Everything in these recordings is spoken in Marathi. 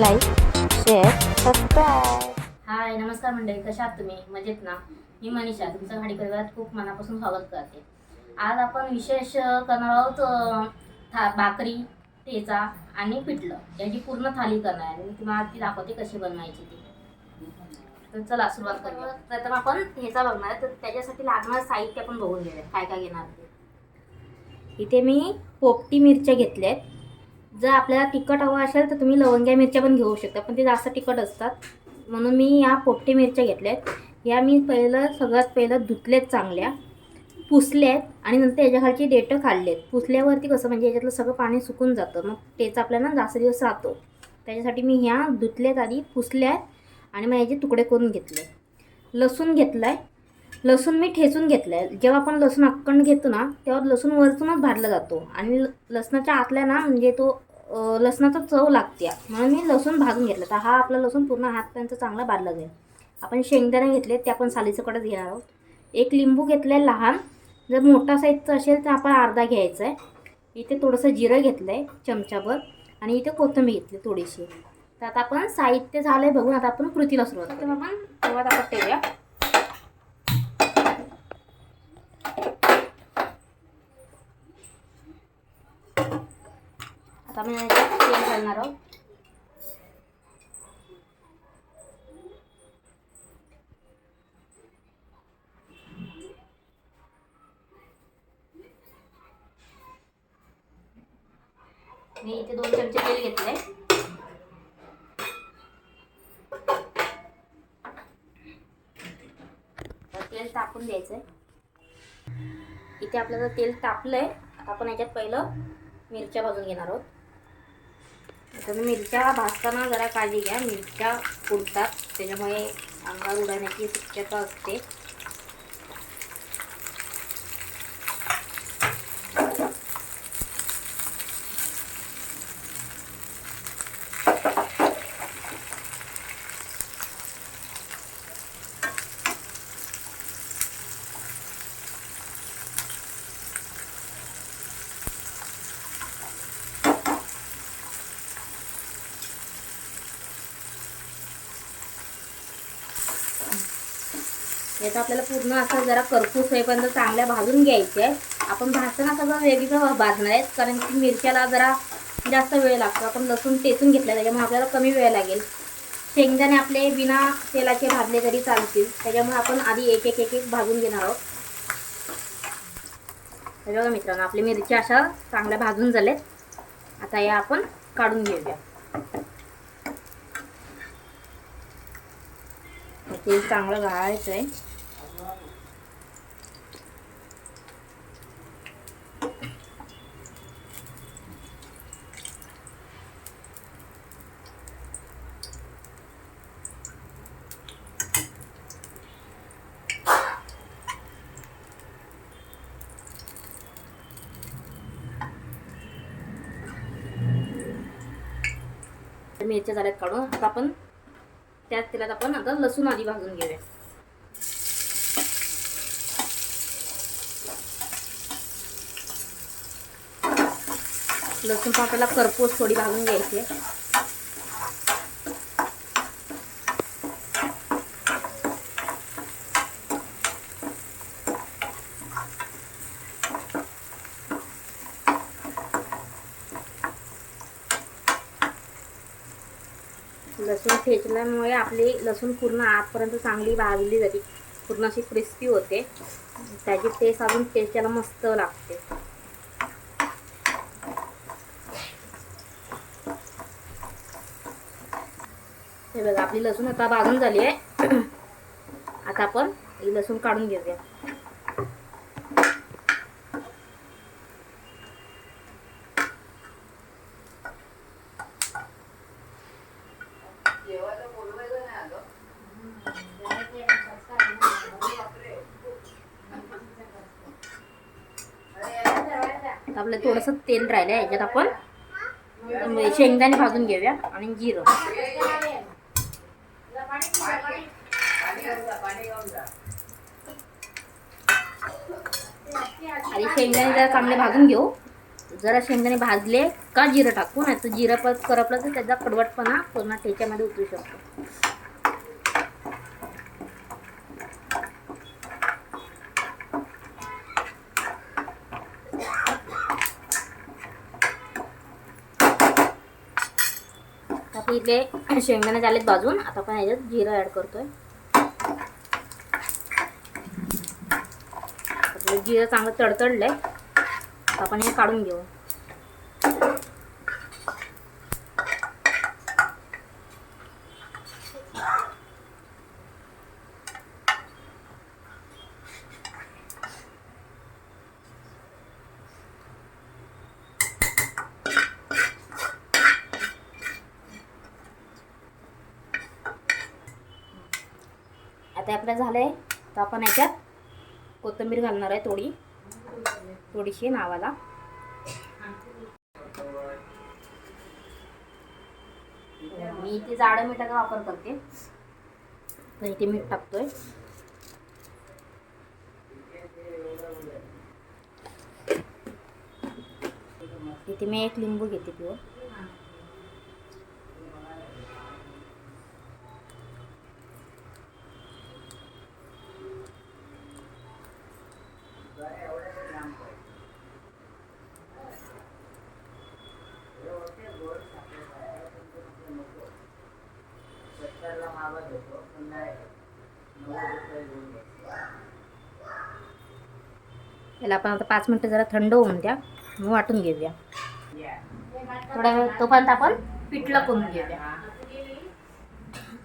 Like, share, subscribe. हाय, नमस्कार मंडळी, कशा आहात तुम्ही? मजेत ना? मी मनीषा तुमचं खाडी परिवारात खूप मनापासून स्वागत करते. आज आपण विशेष करणार आहोत भाकरी, ठेचा आणि पिठलं याची पूर्ण थाली करणार आहे. मी तुम्हाला ती दाखवते कशी बनवायची ती. तर चला सुरुवात करूया. प्रथम आपण ठेचा बघणार आहे, तर त्याच्यासाठी लागणारं साहित्य आपण बघून घेऊया काय काय घेणार ते. इथे मी पोपटी मिरच्या घेतल्या आहेत. जर आपल्याला तिखट हवं असेल तर तुम्ही लवंग्या मिरच्या पण घेऊ शकता, पण ते जास्त तिखट असतात म्हणून मी या पोपटी मिरच्या घेतल्या आहेत. या मी सगळ्यात पहिलं धुतलेत, चांगल्या पुसल्यात आणि नंतर याच्याखालची देठं काढलेत. पुसल्यावरती कसं म्हणजे याच्यातलं सगळं पाणी सुकून जातं, मग तेच आपल्याला जास्त दिवस राहतो. त्याच्यासाठी मी ह्या धुतल्यात आधी, पुसल्यात आणि मग याचे तुकडे करून घेतले. लसूण घेतला आहे. लसूण मी ठेचून घेतलं आहे. जेव्हा आपण लसूण अक्कंड घेतो ना तेव्हा लसूण वरतूनच भाजला जातो आणि लसणाच्या आतल्या ना म्हणजे तो लसणाचा चव लागते, म्हणून मी लसूण भाजून घेतलं. तर हा आपला लसूण पूर्ण हातपर्यंत चांगला भाजला जाईल. आपण शेंगदाणे घेतले, ते आपण सालीसकटच घेणार आहोत. एक लिंबू घेतलं आहे लहान, जर मोठा साईजचा असेल तर आपण अर्धा घ्यायचा आहे. इथे थोडंसं जिरं घेतलं आहे चमचाभर आणि इथे कोथिंबीर घेतली थोडीशी. तर आता आपण साहित्य झालं आहे बघून आता आपण कृतीला सुरुवात करू. आपण ठेवूया. आता मी तेल घालणार आहोत. मी इथे 2 चमचे तेल घेतले. तेल तापून द्यायचंय. इथे आपल्याला तेल तापलंय. आता आपण याच्यात पहिलं मिरच्या भाजून घेणार आहोत. तर मिरच्या भाजताना जरा काळजी घ्या, मिरच्या फुटतात, त्याच्यामुळे अंगावर उडण्याची शक्यता असते. याचा आपल्याला पूर्ण असं जरा करपूस होईपर्यंत चांगल्या भाजून घ्यायचे आहे. आपण भाजताना सगळं वेगवेगळं भाजणार आहे, कारण की मिरच्याला जरा जास्त वेळ लागतो. आपण लसूण टेचून घेतला त्याच्यामुळे आपल्याला कमी वेळ लागेल. शेंगदाणे आपले बिना तेलाचे भाजले तरी चालतील, त्याच्यामुळे आपण आधी एक एक एक एक भाजून घेणार आहोत. बघा मित्रांनो, आपली मिरच्या अशा चांगल्या भाजून झालेत. आता या आपण काढून घेऊया. तेल चांगलं घालायचं आहे. मिरच्या झाल्यात काढून. आता आपण त्याच तेलात आपण आता लसूण आधी भाजून घेऊया. लसूण पण आपल्याला करपूस थोडी भाजून घ्यायची आहे. लसूण ठेचल्यामुळे आपली लसूण पूर्ण आतपर्यंत चांगली भाजली जाते, पूर्ण अशी क्रिस्पी होते. त्याची टेस्ट अजून टेस्टला मस्त लागते. हे बघा, आपली लसूण आता भाजून झाली आहे. आता आपण ही लसूण काढून घेऊया. आपलं थोडंसं तेल राहिलं आहे, याच्यात आपण शेंगदाणे भाजून घेऊया आणि जिरं. आणि शेंगदाणे जरा चांगले भाजून घेऊ. जरा शेंगदाणे भाजले का जिरं टाकू, नाही तर जिरं पण करपलं तर त्याचा कडवटपणा पूर्ण ठेच्यामध्ये उतरू शकतो. आता इथले शेंगदाणे झालेत भाजून. आता आपण याच्यात जिरं ॲड करतोय. आपलं जिरं चांगलं तडतडलंय. आपण हे काढून घेऊ. आता आपलं झालंय. तर आपण याच्यात कोथिंबीर घालणार आहे थोडीशी नावाला. मी इथे जाडं मिठाचा वापर करते. तर इथे मीठ टाकतोय. इथे मी एक लिंबू घेते पिऊन. याला आपण आता 5 मिनिटं जरा थंड होऊन द्या. मग वाटून घेऊया. थोड्या वेळ तोपर्यंत आपण पिठलं करून घेऊया.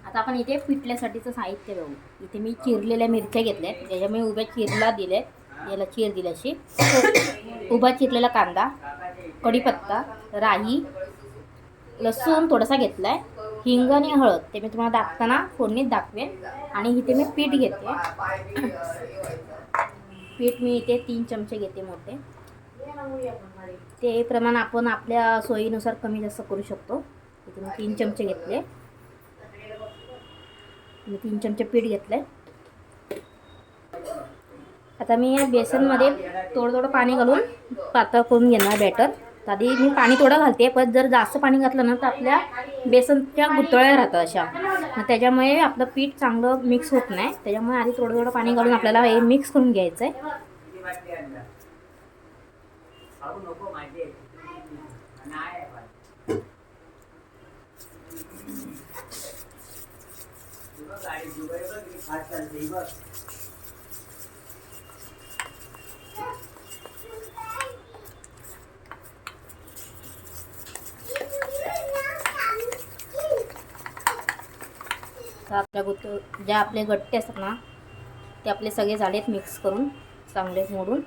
आता आपण इथे पिठल्यासाठीचं साहित्य बघू. इथे मी चिरलेल्या मिरच्या घेतल्या. त्याच्या मी उभ्या चिरला दिले. याला चीर दिली अशी. उभा चिरलेला कांदा, कढीपत्ता, राई, लसूण थोडासा घेतलाय, हिंग आणि हळद. ते मी तुम्हाला दाखवताना फोडणीत दाखवेन. आणि इथे मी पीठ घेते. पीठ मी इथे 3 चमचे घेते मोठे. ते प्रमाण आपण आपल्या सोयीनुसार कमी जास्त करू शकतो. इथे मी 3 चमचे घेतले. मी 3 चमचे पीठ घेतले. आता मी या बेसनमध्ये थोडं पाणी घालून पातळ करून घेणार बॅटर. तर आधी मी पाणी थोडं घालते. पण जर जास्त पाणी घातलं ना तर आपल्या बेसनच्या गुठळ्या राहतात अशा. मग त्याच्यामुळे आपलं पीठ चांगलं मिक्स होत नाही. त्याच्यामुळे आधी थोडं पाणी घालून आपल्याला हे मिक्स करून घ्यायचं आहे. ज्या आपले गट्टे असतात ना ते आपले सगळे झालेत मिक्स करून चांगले मोडून.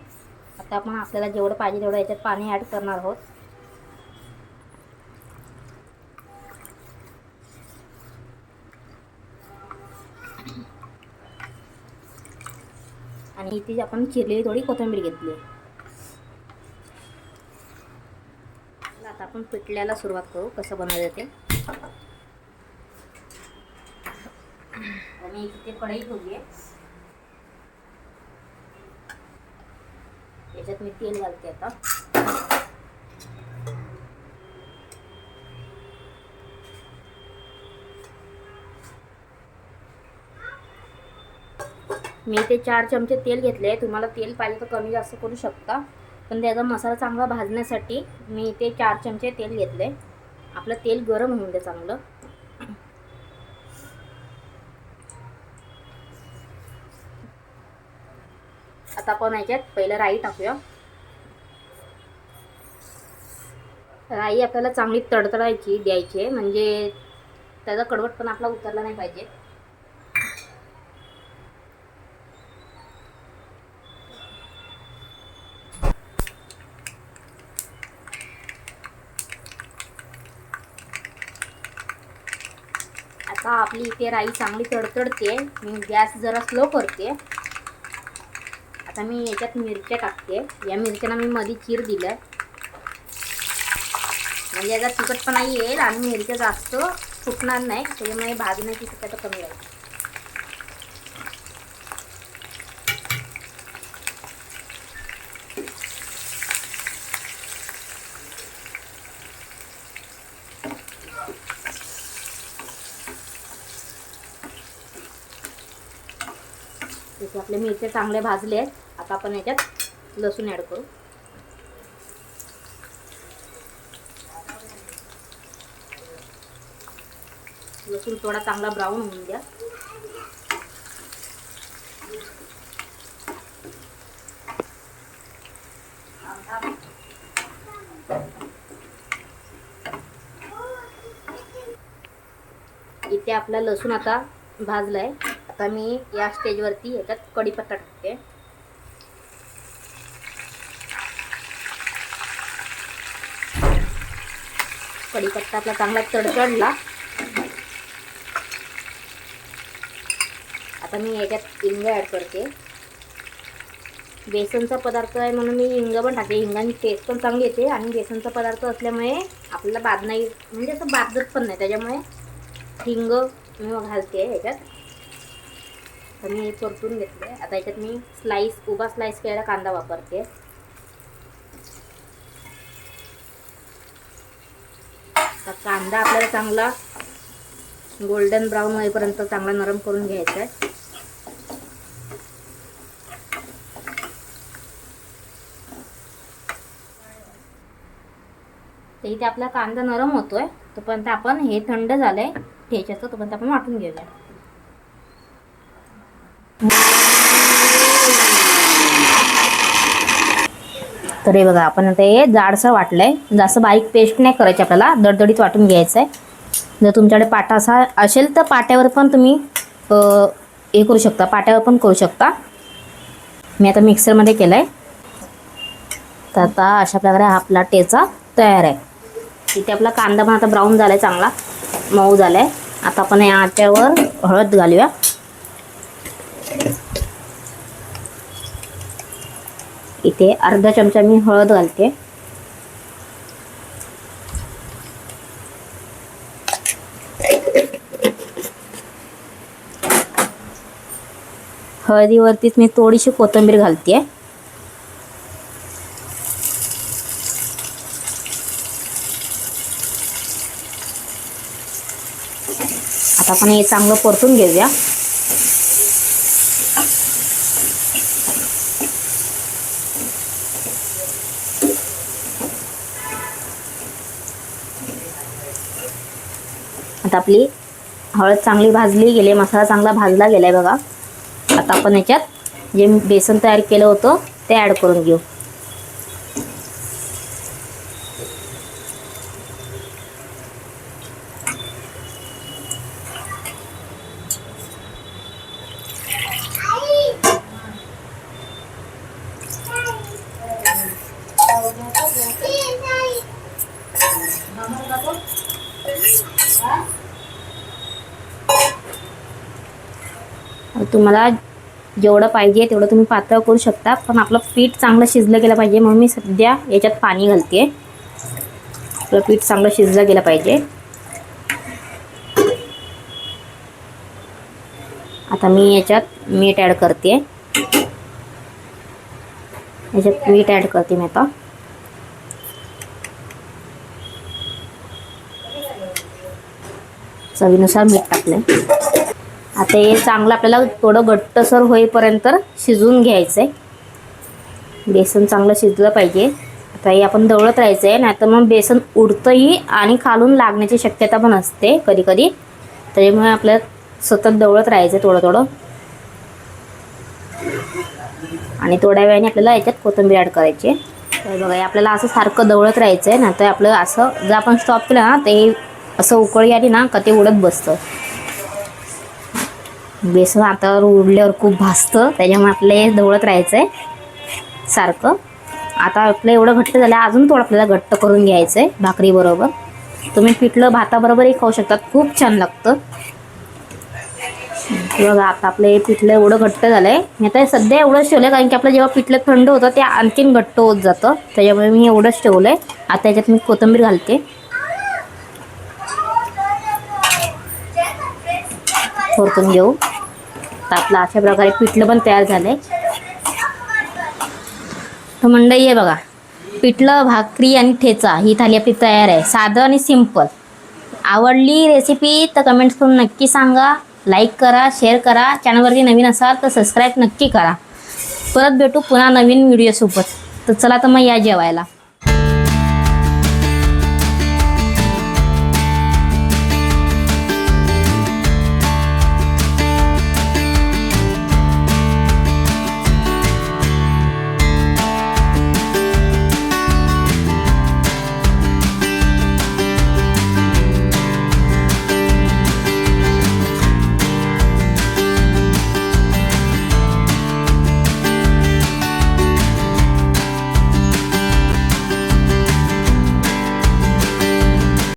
आता आपण आपल्याला जेवढं पाहिजे तेवढं याच्यात पाणी ॲड करणार आहोत. आणि इथे आपण चिरलेली थोडी कोथिंबीर घेतली. आता आपण पिठल्याला सुरुवात करू. कसं बनवायचं ते. मी इथे कढई ठेवली आहे. याच्यात मी तेल घालते आता. मी इथे 4 चमचे तेल घेतले. तुम्हाला तेल पाहिजे तर कमी जास्त करू शकता. पण त्याचा मसाला चांगला भाजण्यासाठी मी इथे 4 चमचे तेल घेतले. आपलं तेल गरम होऊन दे चांगलं. आता आपण याच्यात पहिलं राई टाकूया. राई आपल्याला चांगली तडतडायची द्यायची, म्हणजे त्याचा कडवटपणा आपला उतरला नाही पाहिजे. आता आपली इथे राई चांगली तडतडते. मी गॅस जरा स्लो करते. आता मी याच्यात मिरच्या टाकते. या मिरच्यांना मी मध्ये चीर दिलाय, म्हणजे याचा तिखटपणा येईल आणि मिरच्या जास्त फुटणार नाही. त्याच्यामुळे भाजण्याची शक्यता कमी राहील. आपले मिरचे चांगले भाजले आहेत. आता आपण याच्यात लसूण ॲड करू. लसूण थोडा चांगला ब्राऊन होऊन द्या. इथे आपला लसूण आता भाजलाय. आता मी या स्टेजवरती याच्यात कढीपत्ता टाकते. कढीपत्ता आपला चांगला तडतडला. आता मी याच्यात हिंग ॲड करते. बेसनचा पदार्थ आहे म्हणून मी हिंग पण टाकते. हिंगाची टेस्ट पण चांगली येते आणि बेसनचा पदार्थ असल्यामुळे आपल्याला बाद नाही, म्हणजे असं बादत पण नाही, त्याच्यामुळे हिंग मी घालते याच्यात. तर मी परतून घेतले. आता याच्यात मी उभा स्लाइस केलेला कांदा वापरते. आता कांदा आपल्याला चांगला गोल्डन ब्राऊन होईपर्यंत चांगला नरम करून घ्यायचा आहे. तर इथे आपला कांदा नरम होतोय, तोपर्यंत आपण हे थंड झालंय ठेच्याचं, तोपर्यंत आपण वाटून घेऊया. तर हे बघा, आपण आता हे जाडसर वाटलंय. जास्त बारीक पेस्ट नाही करायची, आपल्याला दडदडीत वाटून घ्यायचं आहे. जर तुमच्याकडे पाटा असा असेल तर पाट्यावर पण तुम्ही हे करू शकता, पाट्यावर पण करू शकता. मी आता मिक्सरमध्ये केलं आहे. तर आता अशा प्रकारे आपला ठेचा तयार आहे. इथे आपला कांदा पण आता ब्राऊन झाला आहे, चांगला मऊ झाला आहे. आता आपण याच्यावर हळद घालूया. इथे अर्धा चमचा मी हळद घालते. हळदीवरतीच मी थोडीशी कोथिंबीर घालते. आता आपण हे चांगलं परतून घेऊया. आता आपली हळद चांगली भाजली गेली, मसाला चांगला भाजला गेलाय बघा. आता आपण याच्यात जे बेसन तयार केलं होतं ते ॲड करून घेऊ. तुम्हाला जेवढं पाहिजे तेवढं तुम्ही पातळ करू शकता, पण आपलं पीठ चांगलं शिजलं गेलं पाहिजे म्हणून मी सध्या याच्यात पाणी घालते. आपलं पीठ चांगलं शिजलं गेलं पाहिजे. आता मी याच्यात मीठ ॲड करते. याच्यात मीठ ॲड करते मी आता. चवीनुसार मीठ टाकले. आता हे चांगलं आपल्याला थोडं घट्टसर होईपर्यंत शिजवून घ्यायचं आहे. बेसन चांगलं शिजलं पाहिजे. आता हे आपण दळत राहायचं आहे, नाहीतर मग बेसन उडतंही आणि खालून लागण्याची शक्यता पण असते कधी कधी. त्याच्यामुळे आपल्याला सतत दळत राहायचं थोडं थोडं. आणि थोड्या वेळाने आपल्याला याच्यात कोथिंबीर ॲड करायची. तर बघा, आपल्याला असं सारखं दळत राहायचं आहे, नाहीतर आपलं असं जर आपण स्टॉप केलं ना, ते असं उकळी आली ना का ते उडत बसतं. बेसन हातावर उडल्यावर खूप भाजतं, त्याच्यामुळे आपल्याला ढवळत राहायचं आहे सारखं. आता आपलं एवढं घट्ट झालं, अजून थोडं आपल्याला घट्ट करून घ्यायचं आहे भाकरीबरोबर. तुम्ही पिठलं भाताबरोबरही खाऊ शकतात, खूप छान लागतं. बघा, आता आपलं हे पिठलं एवढं घट्ट झालं आहे. मी आता सध्या एवढंच ठेवलं, कारण की आपलं जेव्हा पिठलं थंड होतं ते आणखीन घट्ट होत जातं, त्याच्यामुळे मी एवढंच ठेवलं आहे. आता याच्यात मी कोथिंबीर घालते. परतून घेऊ. तर आपलं अशा प्रकारे पिठलं पण तयार झालंय. तर मंडळी आहे बघा, पिठलं, भाकरी आणि ठेचा ही थाली आपली तयार आहे. साधं आणि सिंपल. आवडली रेसिपी तर कमेंट्स करून नक्की सांगा. लाईक करा, शेअर करा. चॅनलवरती नवीन असाल तर सबस्क्राईब नक्की करा. परत भेटू पुन्हा नवीन व्हिडिओसोबत. तर चला तर मग या जेवायला.